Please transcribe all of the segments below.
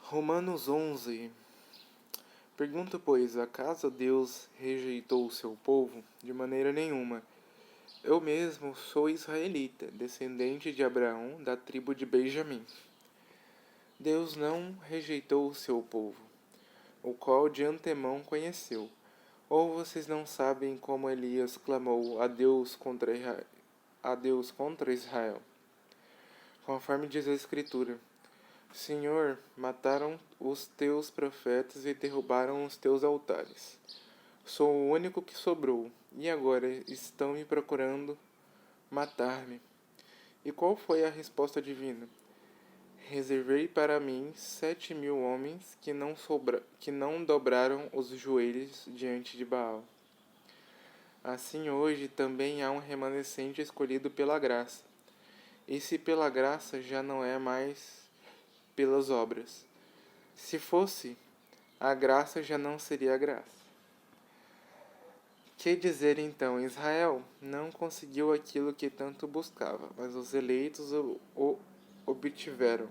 Romanos 11. Pergunto, pois, acaso Deus rejeitou o seu povo? De maneira nenhuma. Eu mesmo sou israelita, descendente de Abraão, da tribo de Benjamim. Deus não rejeitou o seu povo, o qual de antemão conheceu. Ou vocês não sabem como Elias clamou a Deus contra Israel? Conforme diz a Escritura: Senhor, mataram os teus profetas e derrubaram os teus altares. Sou o único que sobrou, e agora estão me procurando matar-me. E qual foi a resposta divina? Reservei para mim 7.000 homens que não dobraram os joelhos diante de Baal. Assim hoje também há um remanescente escolhido pela graça. E se pela graça já não é mais pelas obras. Se fosse, a graça já não seria graça. Que dizer então? Israel não conseguiu aquilo que tanto buscava, mas os eleitos o obtiveram.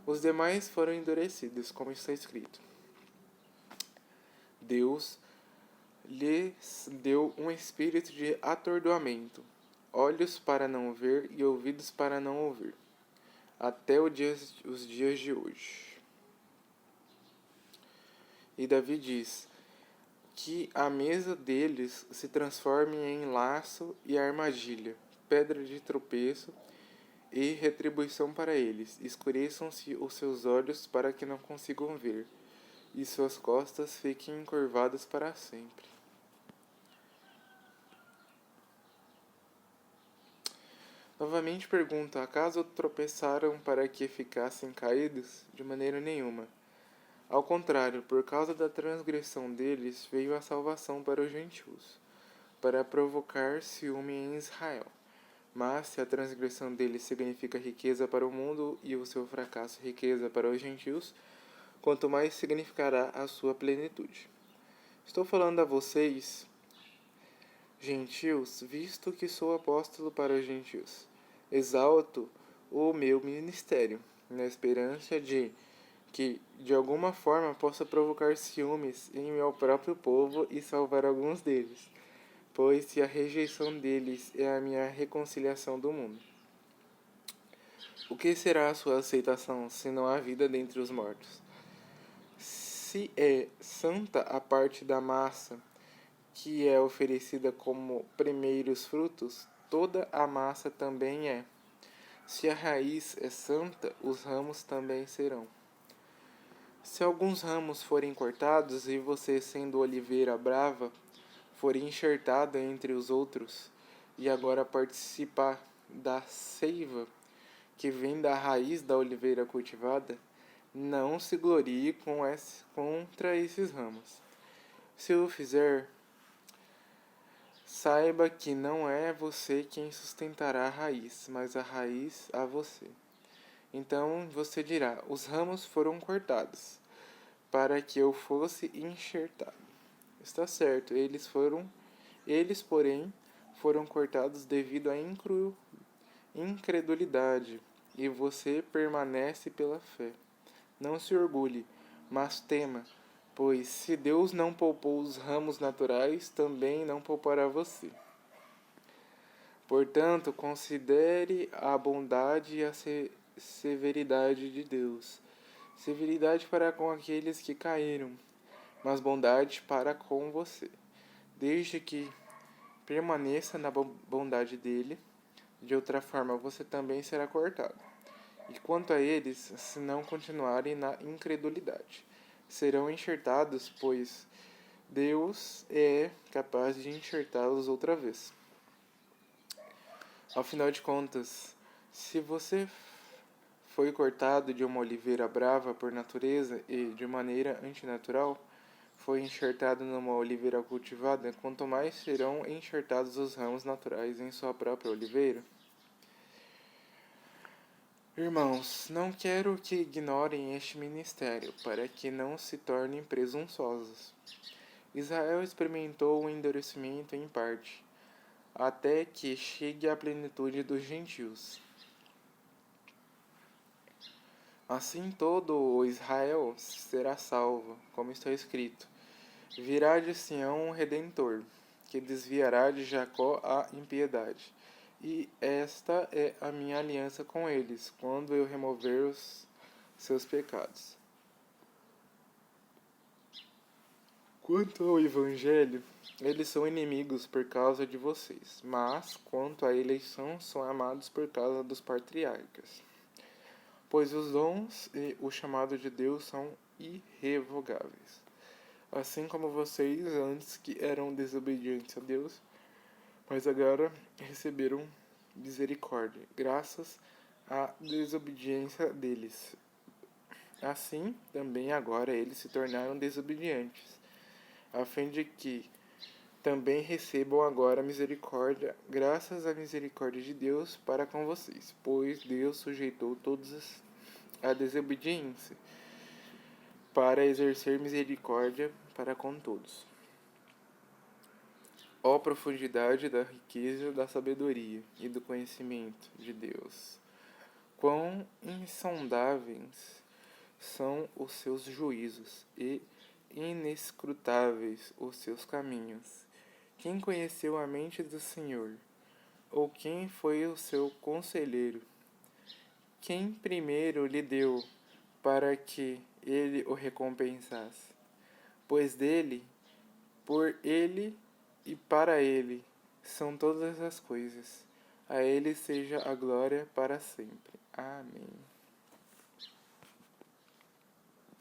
Os demais foram endurecidos, como está escrito. Deus lhes deu um espírito de atordoamento, olhos para não ver e ouvidos para não ouvir, até os dias de hoje. E Davi diz: que a mesa deles se transforme em laço e armadilha, pedra de tropeço e retribuição para eles. Escureçam-se os seus olhos para que não consigam ver, e suas costas fiquem encurvadas para sempre. Novamente pergunto: acaso tropeçaram para que ficassem caídos? De maneira nenhuma. Ao contrário, por causa da transgressão deles veio a salvação para os gentios, para provocar ciúme em Israel. Mas se a transgressão deles significa riqueza para o mundo e o seu fracasso riqueza para os gentios, quanto mais significará a sua plenitude. Estou falando a vocês, gentios, visto que sou apóstolo para os gentios. Exalto o meu ministério, na esperança de que, de alguma forma, possa provocar ciúmes em meu próprio povo e salvar alguns deles, pois se a rejeição deles é a minha reconciliação do mundo. O que será a sua aceitação, se não há vida dentre os mortos? Se é santa a parte da massa que é oferecida como primeiros frutos, toda a massa também é. Se a raiz é santa, os ramos também serão. Se alguns ramos forem cortados e você, sendo oliveira brava, for enxertado entre os outros, e agora participar da seiva que vem da raiz da oliveira cultivada, não se glorie contra esses ramos. Se o fizer, saiba que não é você quem sustentará a raiz, mas a raiz a você. Então você dirá: os ramos foram cortados, para que eu fosse enxertado. Está certo, eles, porém, foram cortados devido à incredulidade, e você permanece pela fé. Não se orgulhe, mas tema, pois se Deus não poupou os ramos naturais, também não poupará você. Portanto, considere a bondade e a severidade de Deus. Severidade para com aqueles que caíram, mas bondade para com você, desde que permaneça na bondade dele, de outra forma você também será cortado. E quanto a eles, se não continuarem na incredulidade, serão enxertados, pois Deus é capaz de enxertá-los outra vez. Ao final de contas, se você foi cortado de uma oliveira brava por natureza e, de maneira antinatural, foi enxertado numa oliveira cultivada, quanto mais serão enxertados os ramos naturais em sua própria oliveira. Irmãos, não quero que ignorem este ministério, para que não se tornem presunçosos. Israel experimentou o endurecimento em parte, até que chegue à plenitude dos gentios. Assim todo o Israel será salvo, como está escrito: virá de Sião um redentor, que desviará de Jacó a impiedade. E esta é a minha aliança com eles, quando eu remover os seus pecados. Quanto ao Evangelho, eles são inimigos por causa de vocês, mas, quanto à eleição, são amados por causa dos patriarcas. Pois os dons e o chamado de Deus são irrevogáveis. Assim como vocês antes que eram desobedientes a Deus, mas agora receberam misericórdia, graças à desobediência deles. Assim, também agora eles se tornaram desobedientes, a fim de que também recebam agora misericórdia, graças à misericórdia de Deus para com vocês, pois Deus sujeitou todos à desobediência, para exercer misericórdia para com todos. Ó profundidade da riqueza da sabedoria e do conhecimento de Deus! Quão insondáveis são os seus juízos e inescrutáveis os seus caminhos! Quem conheceu a mente do Senhor? Ou quem foi o seu conselheiro? Quem primeiro lhe deu para que ele o recompensasse? Pois dele, por ele e para ele são todas as coisas. A ele seja a glória para sempre. Amém.